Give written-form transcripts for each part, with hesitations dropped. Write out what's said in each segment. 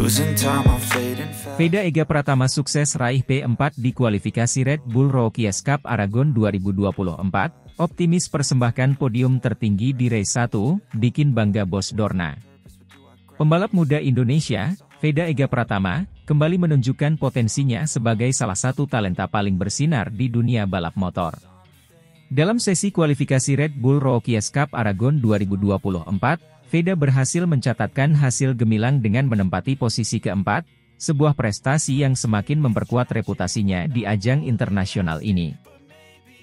Losing time, I'm fading fast. Veda Ega Pratama sukses raih P4 di kualifikasi Red Bull Rookies Cup Aragon 2024, optimis persembahkan podium tertinggi di race 1, bikin bangga Bos Dorna. Pembalap muda Indonesia, Veda Ega Pratama, kembali menunjukkan potensinya sebagai salah satu talenta paling bersinar di dunia balap motor. Dalam sesi kualifikasi Red Bull Rookies Cup Aragon 2024, Veda berhasil mencatatkan hasil gemilang dengan menempati posisi keempat, sebuah prestasi yang semakin memperkuat reputasinya di ajang internasional ini.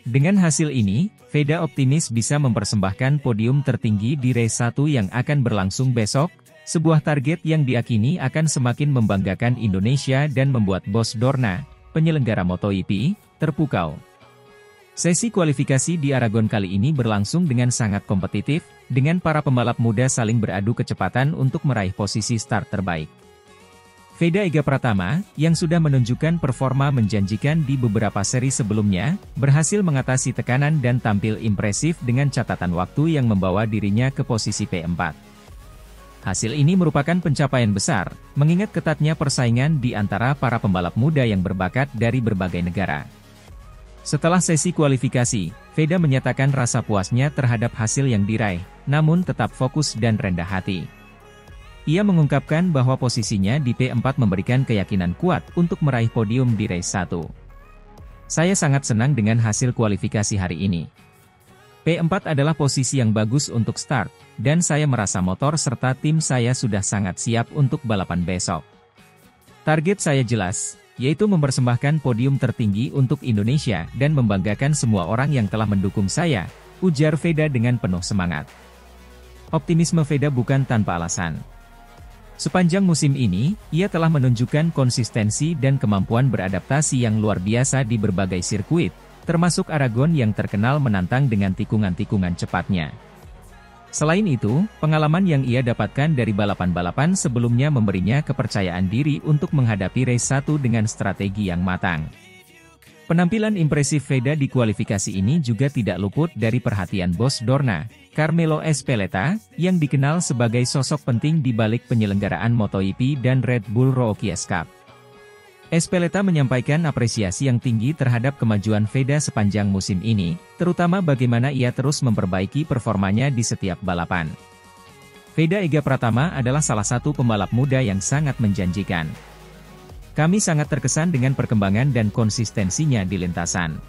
Dengan hasil ini, Veda optimis bisa mempersembahkan podium tertinggi di race 1 yang akan berlangsung besok, sebuah target yang diakini akan semakin membanggakan Indonesia dan membuat Bos Dorna, penyelenggara MotoGP, terpukau. Sesi kualifikasi di Aragon kali ini berlangsung dengan sangat kompetitif, dengan para pembalap muda saling beradu kecepatan untuk meraih posisi start terbaik. Veda Ega Pratama, yang sudah menunjukkan performa menjanjikan di beberapa seri sebelumnya, berhasil mengatasi tekanan dan tampil impresif dengan catatan waktu yang membawa dirinya ke posisi P4. Hasil ini merupakan pencapaian besar, mengingat ketatnya persaingan di antara para pembalap muda yang berbakat dari berbagai negara. Setelah sesi kualifikasi, Veda menyatakan rasa puasnya terhadap hasil yang diraih, namun tetap fokus dan rendah hati. Ia mengungkapkan bahwa posisinya di P4 memberikan keyakinan kuat untuk meraih podium di race 1. Saya sangat senang dengan hasil kualifikasi hari ini. P4 adalah posisi yang bagus untuk start, dan saya merasa motor serta tim saya sudah sangat siap untuk balapan besok. Target saya jelas, yaitu mempersembahkan podium tertinggi untuk Indonesia dan membanggakan semua orang yang telah mendukung saya, ujar Veda dengan penuh semangat. Optimisme Veda bukan tanpa alasan. Sepanjang musim ini, ia telah menunjukkan konsistensi dan kemampuan beradaptasi yang luar biasa di berbagai sirkuit, termasuk Aragon yang terkenal menantang dengan tikungan-tikungan cepatnya. Selain itu, pengalaman yang ia dapatkan dari balapan-balapan sebelumnya memberinya kepercayaan diri untuk menghadapi race 1 dengan strategi yang matang. Penampilan impresif Veda di kualifikasi ini juga tidak luput dari perhatian Bos Dorna, Carmelo Ezpeleta, yang dikenal sebagai sosok penting di balik penyelenggaraan MotoGP dan Red Bull Rookies Cup. Ezpeleta menyampaikan apresiasi yang tinggi terhadap kemajuan Veda sepanjang musim ini, terutama bagaimana ia terus memperbaiki performanya di setiap balapan. Veda Ega Pratama adalah salah satu pembalap muda yang sangat menjanjikan. Kami sangat terkesan dengan perkembangan dan konsistensinya di lintasan.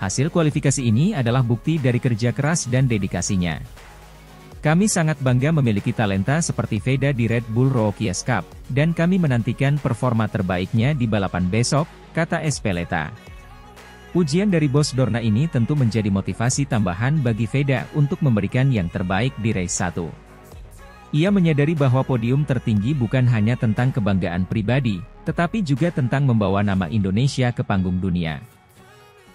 Hasil kualifikasi ini adalah bukti dari kerja keras dan dedikasinya. Kami sangat bangga memiliki talenta seperti Veda di Red Bull Rookies Cup, dan kami menantikan performa terbaiknya di balapan besok, kata Ezpeleta. Pujian dari Bos Dorna ini tentu menjadi motivasi tambahan bagi Veda untuk memberikan yang terbaik di race 1. Ia menyadari bahwa podium tertinggi bukan hanya tentang kebanggaan pribadi, tetapi juga tentang membawa nama Indonesia ke panggung dunia.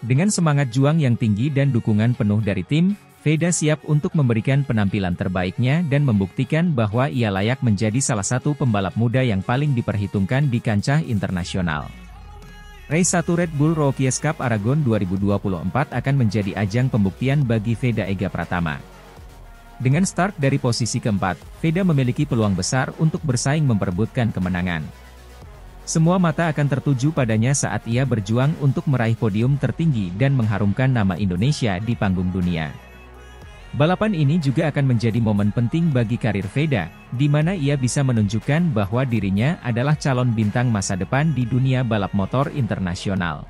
Dengan semangat juang yang tinggi dan dukungan penuh dari tim, Veda siap untuk memberikan penampilan terbaiknya dan membuktikan bahwa ia layak menjadi salah satu pembalap muda yang paling diperhitungkan di kancah internasional. Race 1 Red Bull Rookies Cup Aragon 2024 akan menjadi ajang pembuktian bagi Veda Ega Pratama. Dengan start dari posisi keempat, Veda memiliki peluang besar untuk bersaing memperebutkan kemenangan. Semua mata akan tertuju padanya saat ia berjuang untuk meraih podium tertinggi dan mengharumkan nama Indonesia di panggung dunia. Balapan ini juga akan menjadi momen penting bagi karir Veda, di mana ia bisa menunjukkan bahwa dirinya adalah calon bintang masa depan di dunia balap motor internasional.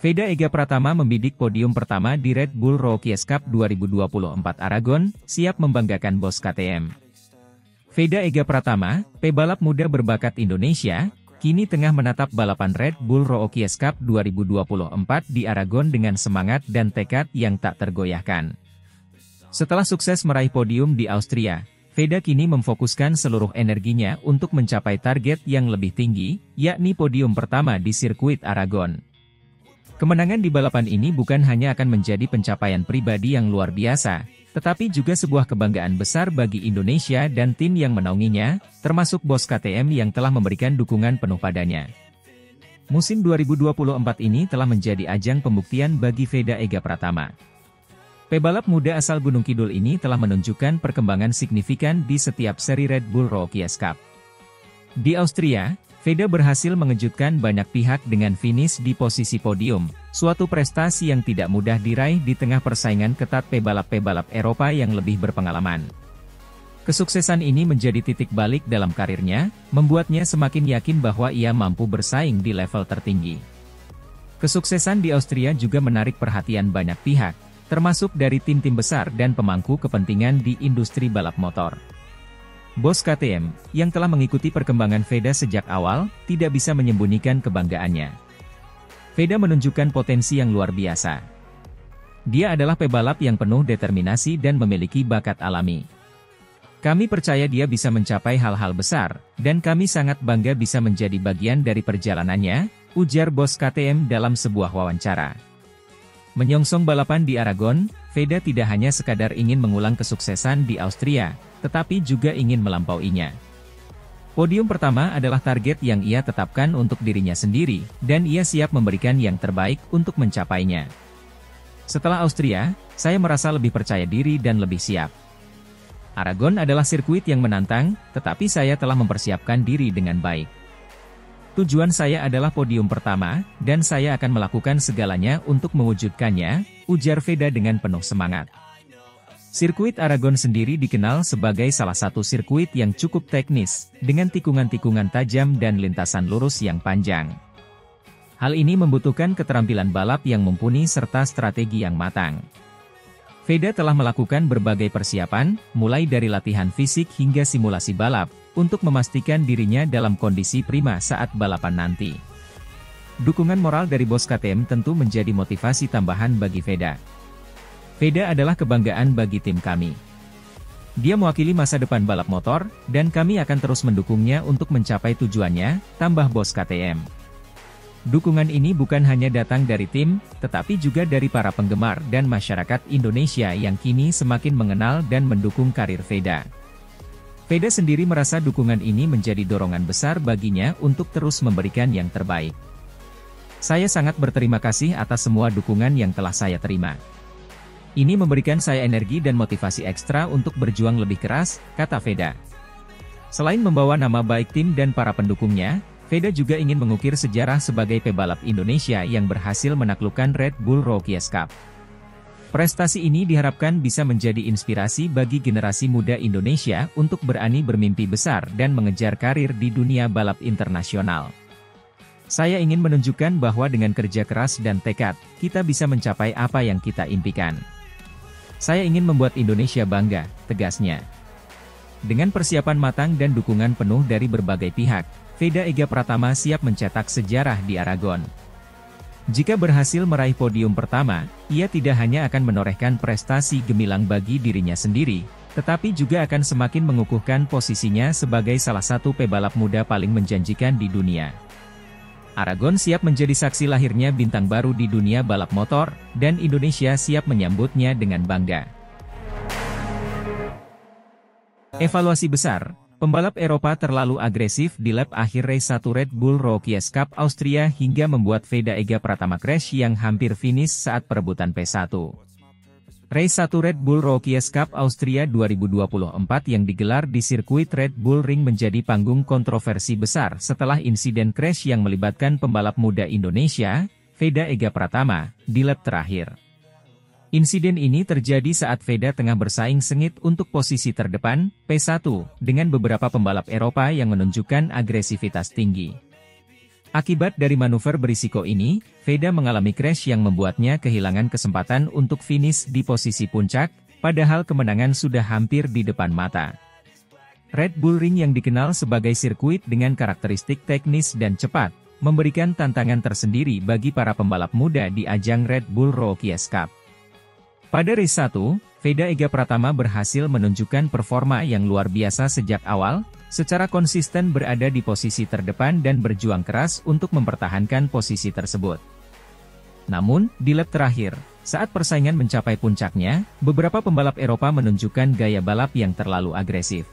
Veda Ega Pratama membidik podium pertama di Red Bull Rookies Cup 2024 Aragon, siap membanggakan Bos KTM. Veda Ega Pratama, pebalap muda berbakat Indonesia, kini tengah menatap balapan Red Bull Rookies Cup 2024 di Aragon dengan semangat dan tekad yang tak tergoyahkan. Setelah sukses meraih podium di Austria, Veda kini memfokuskan seluruh energinya untuk mencapai target yang lebih tinggi, yakni podium pertama di sirkuit Aragon. Kemenangan di balapan ini bukan hanya akan menjadi pencapaian pribadi yang luar biasa, tetapi juga sebuah kebanggaan besar bagi Indonesia dan tim yang menaunginya, termasuk Bos KTM yang telah memberikan dukungan penuh padanya. Musim 2024 ini telah menjadi ajang pembuktian bagi Veda Ega Pratama. Pebalap muda asal Gunung Kidul ini telah menunjukkan perkembangan signifikan di setiap seri Red Bull Rookies Cup. Di Austria, Veda berhasil mengejutkan banyak pihak dengan finish di posisi podium, suatu prestasi yang tidak mudah diraih di tengah persaingan ketat pebalap-pebalap Eropa yang lebih berpengalaman. Kesuksesan ini menjadi titik balik dalam karirnya, membuatnya semakin yakin bahwa ia mampu bersaing di level tertinggi. Kesuksesan di Austria juga menarik perhatian banyak pihak, termasuk dari tim-tim besar dan pemangku kepentingan di industri balap motor. Bos KTM, yang telah mengikuti perkembangan Veda sejak awal, tidak bisa menyembunyikan kebanggaannya. Veda menunjukkan potensi yang luar biasa. Dia adalah pebalap yang penuh determinasi dan memiliki bakat alami. Kami percaya dia bisa mencapai hal-hal besar, dan kami sangat bangga bisa menjadi bagian dari perjalanannya, ujar bos KTM dalam sebuah wawancara. Menyongsong balapan di Aragon, Veda tidak hanya sekadar ingin mengulang kesuksesan di Austria, tetapi juga ingin melampauinya. Podium pertama adalah target yang ia tetapkan untuk dirinya sendiri, dan ia siap memberikan yang terbaik untuk mencapainya. Setelah Austria, saya merasa lebih percaya diri dan lebih siap. Aragon adalah sirkuit yang menantang, tetapi saya telah mempersiapkan diri dengan baik. Tujuan saya adalah podium pertama, dan saya akan melakukan segalanya untuk mewujudkannya, ujar Veda dengan penuh semangat. Sirkuit Aragon sendiri dikenal sebagai salah satu sirkuit yang cukup teknis, dengan tikungan-tikungan tajam dan lintasan lurus yang panjang. Hal ini membutuhkan keterampilan balap yang mumpuni serta strategi yang matang. Veda telah melakukan berbagai persiapan, mulai dari latihan fisik hingga simulasi balap, untuk memastikan dirinya dalam kondisi prima saat balapan nanti. Dukungan moral dari bos KTM tentu menjadi motivasi tambahan bagi Veda. Veda adalah kebanggaan bagi tim kami. Dia mewakili masa depan balap motor, dan kami akan terus mendukungnya untuk mencapai tujuannya, tambah bos KTM. Dukungan ini bukan hanya datang dari tim, tetapi juga dari para penggemar dan masyarakat Indonesia yang kini semakin mengenal dan mendukung karir Veda. Veda sendiri merasa dukungan ini menjadi dorongan besar baginya untuk terus memberikan yang terbaik. Saya sangat berterima kasih atas semua dukungan yang telah saya terima. Ini memberikan saya energi dan motivasi ekstra untuk berjuang lebih keras, kata Veda. Selain membawa nama baik tim dan para pendukungnya, Veda juga ingin mengukir sejarah sebagai pebalap Indonesia yang berhasil menaklukkan Red Bull Rookies Cup. Prestasi ini diharapkan bisa menjadi inspirasi bagi generasi muda Indonesia untuk berani bermimpi besar dan mengejar karir di dunia balap internasional. Saya ingin menunjukkan bahwa dengan kerja keras dan tekad, kita bisa mencapai apa yang kita impikan. Saya ingin membuat Indonesia bangga, tegasnya. Dengan persiapan matang dan dukungan penuh dari berbagai pihak, Veda Ega Pratama siap mencetak sejarah di Aragon. Jika berhasil meraih podium pertama, ia tidak hanya akan menorehkan prestasi gemilang bagi dirinya sendiri, tetapi juga akan semakin mengukuhkan posisinya sebagai salah satu pebalap muda paling menjanjikan di dunia. Aragon siap menjadi saksi lahirnya bintang baru di dunia balap motor, dan Indonesia siap menyambutnya dengan bangga. Evaluasi besar. Pembalap Eropa terlalu agresif di lap akhir race 1 Red Bull Rookies Cup Austria hingga membuat Veda Ega Pratama crash yang hampir finish saat perebutan P1. Race 1 Red Bull Rookies Cup Austria 2024 yang digelar di sirkuit Red Bull Ring menjadi panggung kontroversi besar setelah insiden crash yang melibatkan pembalap muda Indonesia, Veda Ega Pratama, di lap terakhir. Insiden ini terjadi saat Veda tengah bersaing sengit untuk posisi terdepan, P1, dengan beberapa pembalap Eropa yang menunjukkan agresivitas tinggi. Akibat dari manuver berisiko ini, Veda mengalami crash yang membuatnya kehilangan kesempatan untuk finish di posisi puncak, padahal kemenangan sudah hampir di depan mata. Red Bull Ring yang dikenal sebagai sirkuit dengan karakteristik teknis dan cepat, memberikan tantangan tersendiri bagi para pembalap muda di ajang Red Bull Rookies Cup. Pada race 1, Veda Ega Pratama berhasil menunjukkan performa yang luar biasa sejak awal, secara konsisten berada di posisi terdepan dan berjuang keras untuk mempertahankan posisi tersebut. Namun, di lap terakhir, saat persaingan mencapai puncaknya, beberapa pembalap Eropa menunjukkan gaya balap yang terlalu agresif.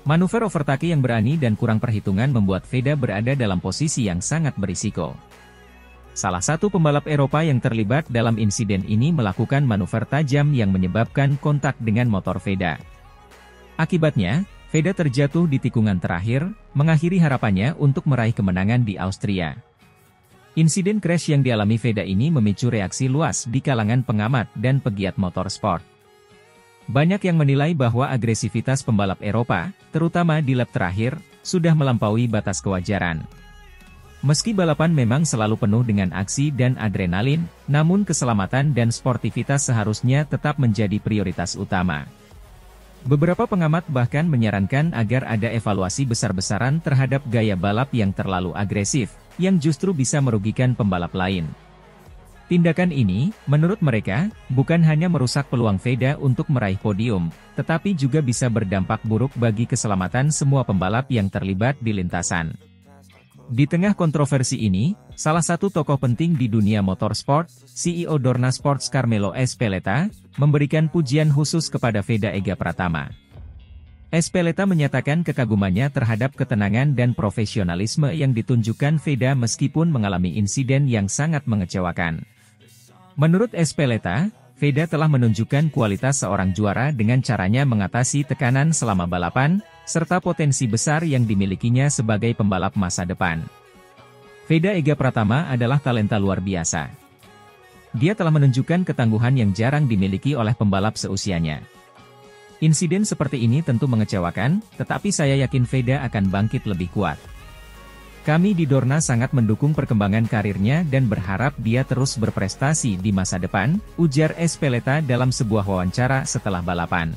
Manuver overtake yang berani dan kurang perhitungan membuat Veda berada dalam posisi yang sangat berisiko. Salah satu pembalap Eropa yang terlibat dalam insiden ini melakukan manuver tajam yang menyebabkan kontak dengan motor Veda. Akibatnya, Veda terjatuh di tikungan terakhir, mengakhiri harapannya untuk meraih kemenangan di Austria. Insiden crash yang dialami Veda ini memicu reaksi luas di kalangan pengamat dan pegiat motorsport. Banyak yang menilai bahwa agresivitas pembalap Eropa, terutama di lap terakhir, sudah melampaui batas kewajaran. Meski balapan memang selalu penuh dengan aksi dan adrenalin, namun keselamatan dan sportivitas seharusnya tetap menjadi prioritas utama. Beberapa pengamat bahkan menyarankan agar ada evaluasi besar-besaran terhadap gaya balap yang terlalu agresif, yang justru bisa merugikan pembalap lain. Tindakan ini, menurut mereka, bukan hanya merusak peluang Veda untuk meraih podium, tetapi juga bisa berdampak buruk bagi keselamatan semua pembalap yang terlibat di lintasan. Di tengah kontroversi ini, salah satu tokoh penting di dunia motorsport, CEO Dorna Sports Carmelo Ezpeleta, memberikan pujian khusus kepada Veda Ega Pratama. Ezpeleta menyatakan kekagumannya terhadap ketenangan dan profesionalisme yang ditunjukkan Veda meskipun mengalami insiden yang sangat mengecewakan. Menurut Ezpeleta, Veda telah menunjukkan kualitas seorang juara dengan caranya mengatasi tekanan selama balapan, serta potensi besar yang dimilikinya sebagai pembalap masa depan. Veda Ega Pratama adalah talenta luar biasa. Dia telah menunjukkan ketangguhan yang jarang dimiliki oleh pembalap seusianya. Insiden seperti ini tentu mengecewakan, tetapi saya yakin Veda akan bangkit lebih kuat. Kami di Dorna sangat mendukung perkembangan karirnya dan berharap dia terus berprestasi di masa depan, ujar Ezpeleta dalam sebuah wawancara setelah balapan.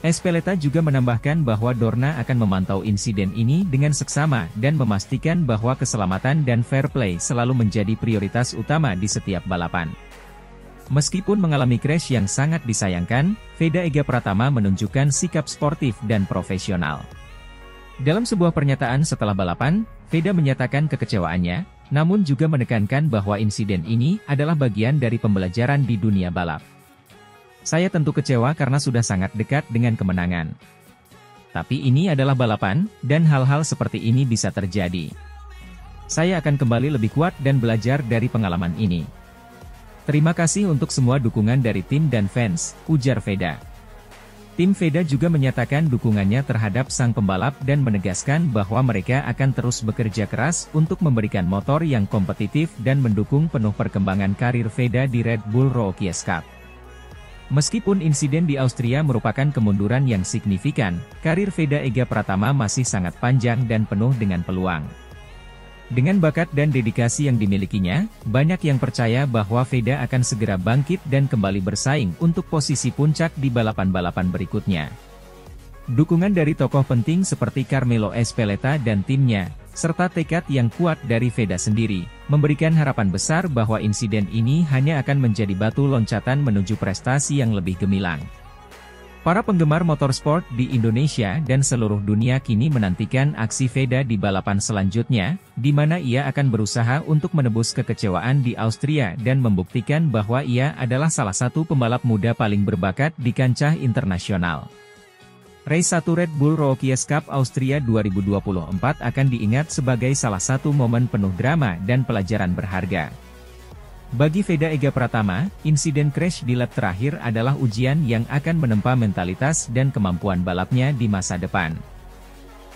Ezpeleta juga menambahkan bahwa Dorna akan memantau insiden ini dengan seksama dan memastikan bahwa keselamatan dan fair play selalu menjadi prioritas utama di setiap balapan. Meskipun mengalami crash yang sangat disayangkan, Veda Ega Pratama menunjukkan sikap sportif dan profesional. Dalam sebuah pernyataan setelah balapan, Veda menyatakan kekecewaannya, namun juga menekankan bahwa insiden ini adalah bagian dari pembelajaran di dunia balap. Saya tentu kecewa karena sudah sangat dekat dengan kemenangan. Tapi ini adalah balapan, dan hal-hal seperti ini bisa terjadi. Saya akan kembali lebih kuat dan belajar dari pengalaman ini. Terima kasih untuk semua dukungan dari tim dan fans, ujar Veda. Tim Veda juga menyatakan dukungannya terhadap sang pembalap dan menegaskan bahwa mereka akan terus bekerja keras untuk memberikan motor yang kompetitif dan mendukung penuh perkembangan karir Veda di Red Bull Rookies Cup. Meskipun insiden di Austria merupakan kemunduran yang signifikan, karir Veda Ega Pratama masih sangat panjang dan penuh dengan peluang. Dengan bakat dan dedikasi yang dimilikinya, banyak yang percaya bahwa Veda akan segera bangkit dan kembali bersaing untuk posisi puncak di balapan-balapan berikutnya. Dukungan dari tokoh penting seperti Carmelo Ezpeleta dan timnya, serta tekad yang kuat dari Veda sendiri, memberikan harapan besar bahwa insiden ini hanya akan menjadi batu loncatan menuju prestasi yang lebih gemilang. Para penggemar motorsport di Indonesia dan seluruh dunia kini menantikan aksi Veda di balapan selanjutnya, di mana ia akan berusaha untuk menebus kekecewaan di Austria dan membuktikan bahwa ia adalah salah satu pembalap muda paling berbakat di kancah internasional. Race 1 Red Bull Rookies Cup Austria 2024 akan diingat sebagai salah satu momen penuh drama dan pelajaran berharga. Bagi Veda Ega Pratama, insiden crash di lap terakhir adalah ujian yang akan menempa mentalitas dan kemampuan balapnya di masa depan.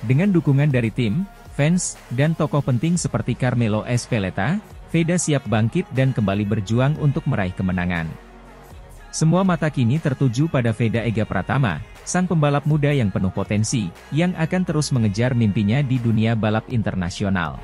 Dengan dukungan dari tim, fans, dan tokoh penting seperti Carmelo Ezpeleta, Veda siap bangkit dan kembali berjuang untuk meraih kemenangan. Semua mata kini tertuju pada Veda Ega Pratama, sang pembalap muda yang penuh potensi, yang akan terus mengejar mimpinya di dunia balap internasional.